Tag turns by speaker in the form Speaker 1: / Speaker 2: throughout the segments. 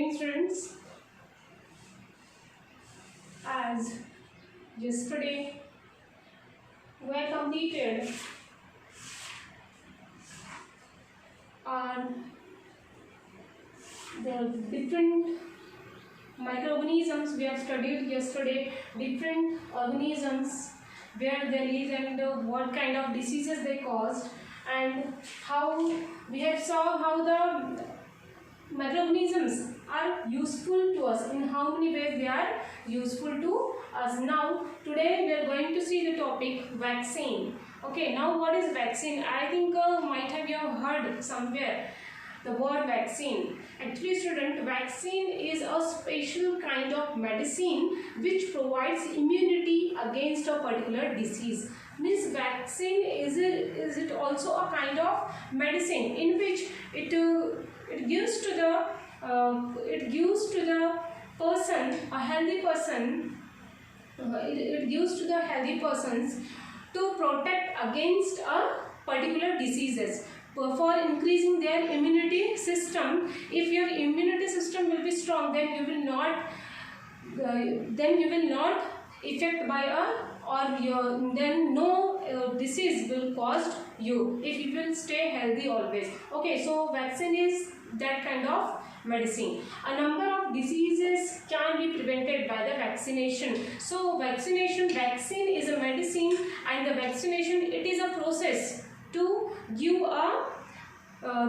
Speaker 1: evening, students. As yesterday we have completed on the different microorganisms. We have studied yesterday different organisms, where there is and what kind of diseases they caused, and how we have saw how the microorganisms are useful to us, in how many ways they are useful to us. Now today we are going to see the topic vaccine. Okay, now what is vaccine? I think might have you heard somewhere the word vaccine. Actually, student, vaccine is a special kind of medicine which provides immunity against a particular disease. Means vaccine is it also a kind of medicine in which it gives to the person, a healthy person. It gives to the healthy persons to protect against a particular diseases, for increasing their immunity system. If your immunity system will be strong, then you will not affect by then no disease will cause you, if you will stay healthy always. Okay, so vaccine is that kind of medicine. A number of diseases can be prevented by the vaccination. So vaccine is a medicine, and the vaccination, it is a process to give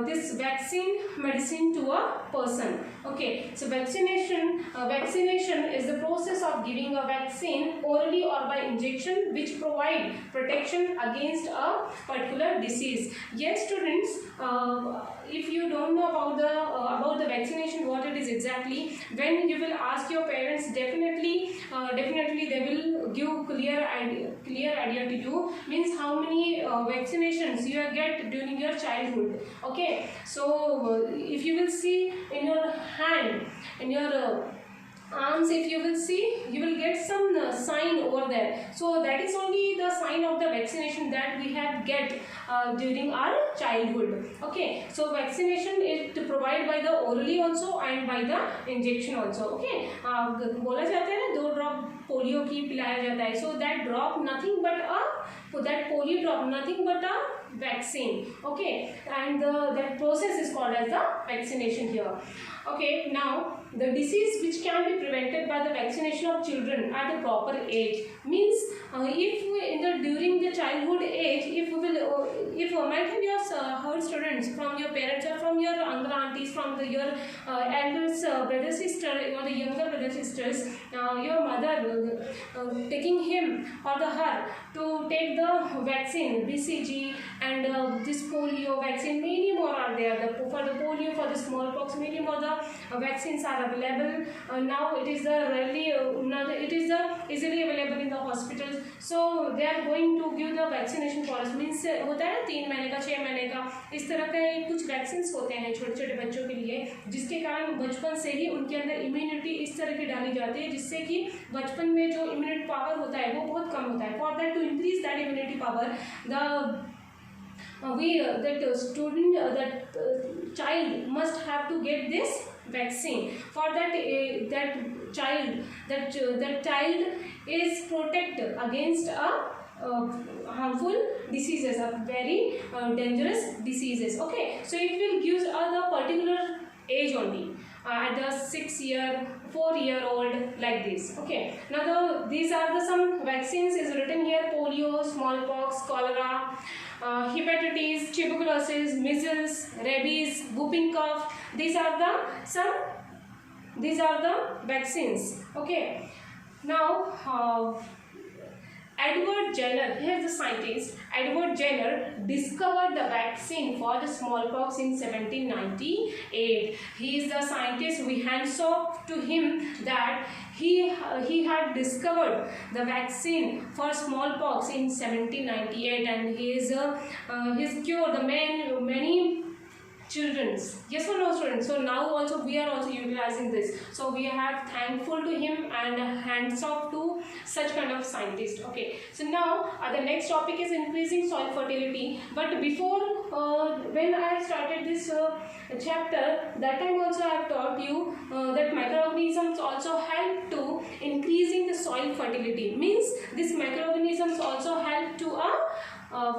Speaker 1: this vaccine medicine to a person. Okay, so vaccination is the process of giving a vaccine orally or by injection, which provide protection against a particular disease. Yes, students, if you don't know about the vaccination, what it is exactly, when you will ask your parents, definitely they will give clear idea to you, means how many vaccinations you have get during your childhood. Okay, so if you will see in your hand, in your arms, if you will see, you will get some sign over there. So that is only the sign of the vaccination that we have get during our childhood. Okay, so vaccination is provided by the orally also and by the injection also. Okay, बोला जाता है ना, 2 drop polio की पिलाया जाता है. So that drop nothing but that polio drop nothing but a vaccine. Okay, and that process is called as the vaccination here. Okay, now the disease which can be prevented by the vaccination of children at the proper age, means if we during the childhood age, if might have your heard students from your parents or from your uncle aunties, from your elders brother sister or the younger brother sisters, your mother taking him or her to take the vaccine, BCG and this polio vaccine, many more are there. For the polio, for the smallpox, many more the vaccines are available. Now it is easily available in the hospitals. So they are going to give the vaccination for us. Means होता है 3 महीने का, 6 महीने का, इस तरह के कुछ वैक्सीन्स होते हैं छोटे छोटे बच्चों के लिए, जिसके कारण बचपन से ही उनके अंदर इम्यूनिटी इस तरह की डाली जाती है, जिससे कि बचपन में जो इम्यूनिटी पावर होता है वो बहुत कम होता है. For that, to increase that immunity power, that child must have to get this vaccine. For that, that child is protected against harmful diseases, very dangerous diseases. Okay, so it will give the particular age only, at the 6-year, 4-year-old, like this. Okay, now these are some vaccines is written here: polio, smallpox, cholera, hepatitis, tuberculosis, measles, rabies, whooping cough. These are the vaccines. Okay, now Edward Jenner, here is the scientist. Edward Jenner discovered the vaccine for the smallpox in 1798. He is the scientist. We hands off to him that he had discovered the vaccine for smallpox in 1798, and his cure, the many children's. Yes or no, students? So now also we are also utilizing this. So we are thankful to him and hands off to such kind of scientist. Okay. So now the next topic is increasing soil fertility. But before when I started this chapter, that time also I have taught you that microorganisms also help to increasing the soil fertility. Means these microorganisms also help to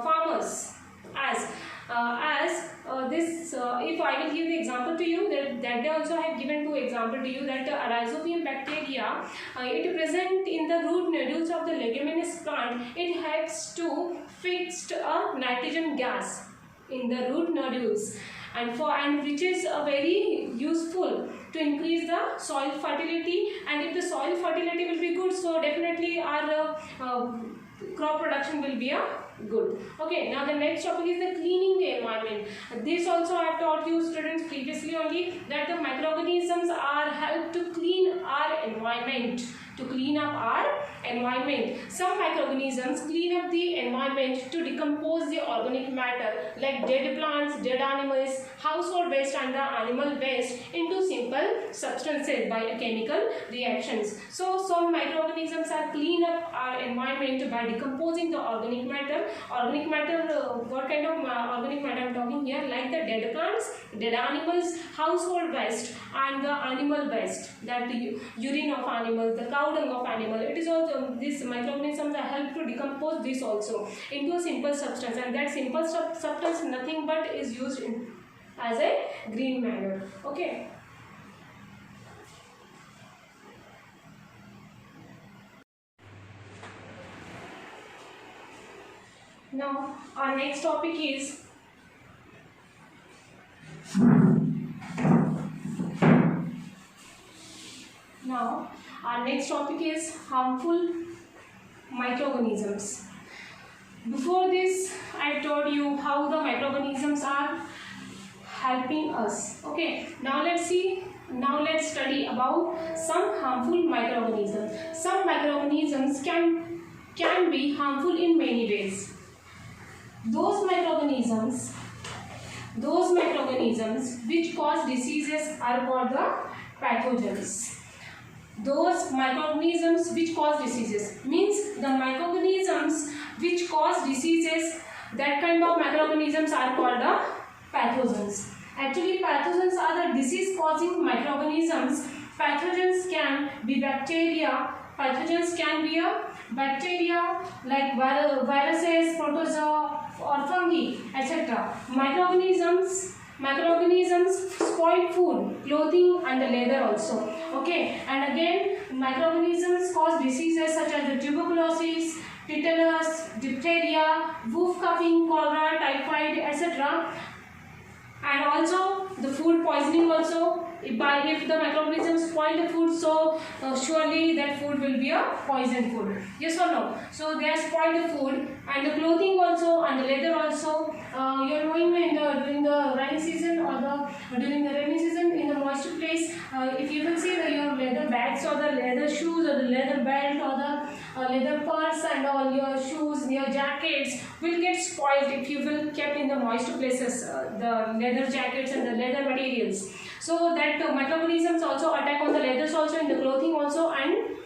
Speaker 1: farmers this if I will give the example to you, that day also I have given two example to you, that Rhizobium bacteria, it present in the root nodules of the leguminous plant. It helps to fix a nitrogen gas in the root nodules, and which is very useful to increase the soil fertility. And if the soil fertility will be good, so definitely our crop production will be good. Okay, now the next topic is the cleaning the environment. This also I have taught you students previously only, that the microorganisms are help to clean our environment, to clean up our environment. Some microorganisms clean up the environment to decompose the organic matter like dead plants, dead animals, household waste and the animal waste into simple substances by chemical reactions. So some microorganisms are clean up our environment by decomposing the organic matter. Organic matter, what kind of organic matter I am talking here? Like the dead plants, dead animals, household waste and the animal waste, that the urine of animals, the cow dung of animal. It is also, these microorganisms are help to decompose this also into a simple substance, and that simple substance nothing but is used as a green manure. Okay. Now our next topic is harmful microorganisms. Before this, I told you how the microorganisms are helping us. Okay, now let's see. Now let's study about some harmful microorganisms. Some microorganisms can be harmful in many ways. Those microorganisms which cause diseases are called the pathogens. Those microorganisms which cause diseases means the microorganisms which cause diseases, that kind of microorganisms are called the pathogens. Actually, pathogens are the disease causing microorganisms. Pathogens can be bacteria. Pathogens can be a bacteria like viruses, protozoa or fungi, etc. Microorganisms spoil food, clothing and the leather also. Okay, and again microorganisms cause diseases such as the tuberculosis, tetanus, diphtheria, wolf coughing, cholera, typhoid, etc. And also the food poisoning also. If the microorganisms spoil the food, so surely that food will be a poison food. Yes or no? So they spoil the food, and the clothing also and the leather also. You are knowing during the rainy season or during the rainy season in the moist place, if you will see your leather bags or the leather shoes or the leather belt or the leather purse and all your shoes, your jackets will get spoiled if you will kept in the moist places, the leather jackets and the leather materials. So that microorganisms also attack on the leathers also, in the clothing also and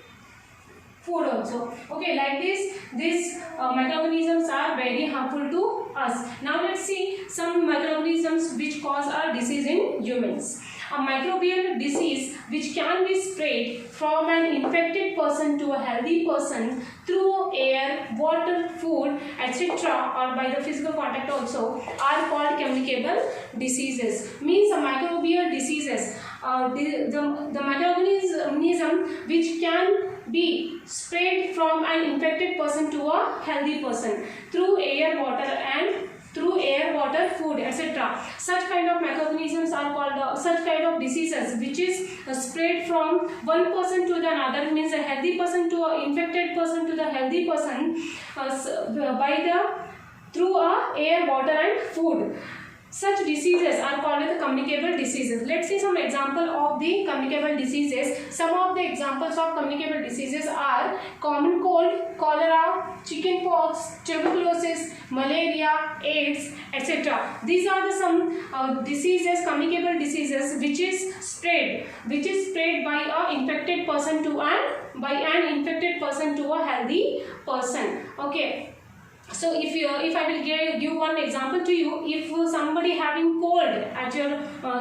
Speaker 1: food also. Okay, like this, these microorganisms are very harmful to us. Now let's see some microorganisms which cause a disease in humans. A microbial disease which can be spread from an infected person to a healthy person through air, water, food, etc. or by the physical contact also are called communicable diseases. Means a microbial diseases, the microorganism which can be spread from an infected person to a healthy person through air, water, food, etc. Such kind of microorganisms are called such kind of diseases which is spread from one person to the another, means a healthy person to an infected person to the healthy person through air, water and food. Such diseases are called as the communicable diseases. Let's see some example of the communicable diseases. Some of the examples of communicable diseases are common cold, cholera, chickenpox, tuberculosis, malaria, AIDS, etc. These are the some diseases, communicable diseases, which is spread by an infected person to an infected person to a healthy person. Okay. So if I will give one example to you, if somebody having cold at your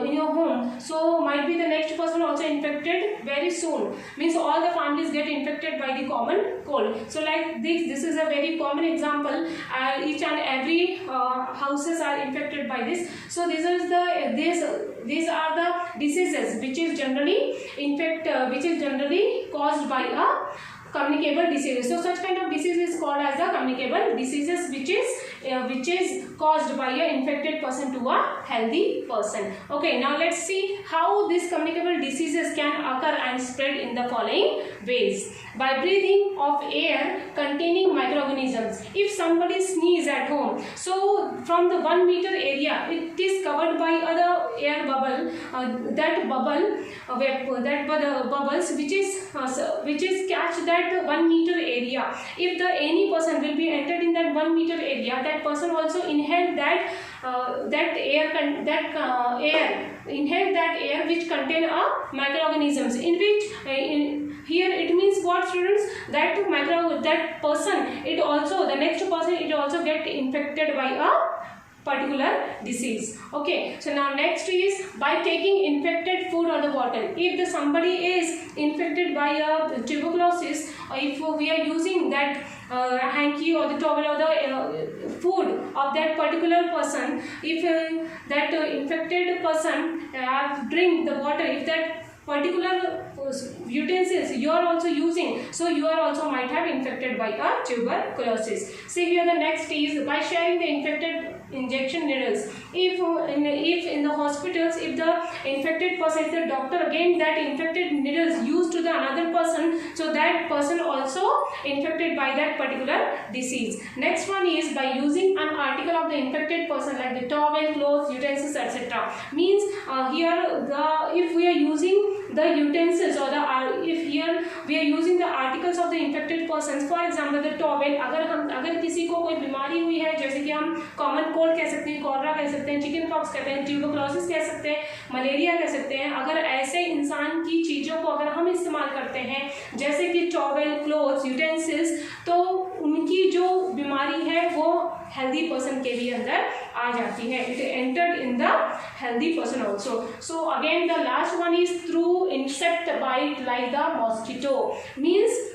Speaker 1: in your home, so might be the next person also infected very soon, means all the families get infected by the common cold. So like this is a very common example. Each and every houses are infected by this. So these are the diseases which is generally caused by a communicable diseases. So such kind of disease is called as the communicable diseases, which is caused by a infected person to a healthy person. Okay, now let's see how these communicable diseases can occur and spread in the following ways. By breathing of air containing microorganisms. If somebody sneezes at home, so from the 1 meter area, it is covered by other air bubble. That bubbles which is catch that 1 meter area. If any person will be entered in that 1 meter area, that person also inhale that air which contain microorganisms, in which here it means what, students, that person, it also, the next person, it also get infected by a particular disease. Okay, so now next is by taking infected food or the water. If somebody is infected by a tuberculosis, or if we are using that hanky or the towel or the food of that particular person, if that infected person drink the water, if that particular utensils you are also using, so you are also might have infected by a tuberculosis. See here the next is by sharing the infected injection needles. If in the hospitals, if the infected person, if the doctor again that infected needles used to the another person, so that person also infected by that particular disease. Next one is by using an article of the infected person like the towel, clothes, utensils, etc. Means here if we are using the utensils or if here we are using the articles of the infected persons, for example the towel, अगर किसी को कोई बीमारी हुई है, जैसे कि हम कॉमन कोल्ड कह सकते हैं, कॉलरा कह सकते हैं, चिकन पॉक्स कहते हैं, ट्यूबरक्लोसिस कह सकते हैं, मलेरिया कह सकते हैं, अगर ऐसे इंसान की चीज़ों को अगर हम इस्तेमाल करते हैं जैसे कि टॉवेल, क्लोथ्स, यूटेंसिल्स, तो उनकी जो बीमारी है वो हेल्दी पर्सन के भी अंदर आ जाती है. It entered in the healthy person also. So again the last one is through insect bite like the mosquito. Means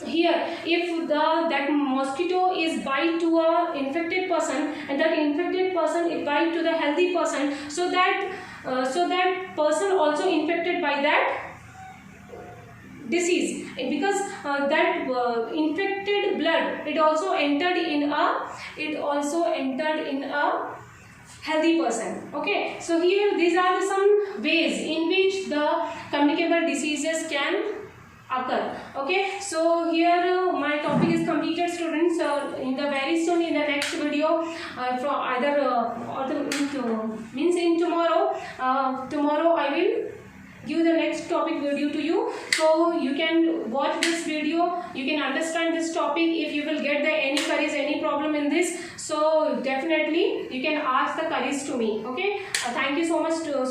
Speaker 1: here if that mosquito is bite to a infected person and that infected person is bite to the healthy person, so that person also infected by that disease, because that infected blood it also entered in a healthy person. Okay, so here these are some ways in which the communicable diseases can occur. Okay, so here my topic is completed, students. In the very soon in the next video from either means in tomorrow I will give the next topic video to you, so you can watch this video, you can understand this topic. If you will get any queries, any problem in this, so definitely you can ask the queries to me. Okay, thank you so much to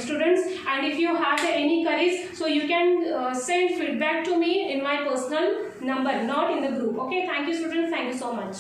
Speaker 1: students, and if you have any queries, so you can send feedback to me in my personal number, not in the group. Okay, thank you students, thank you so much.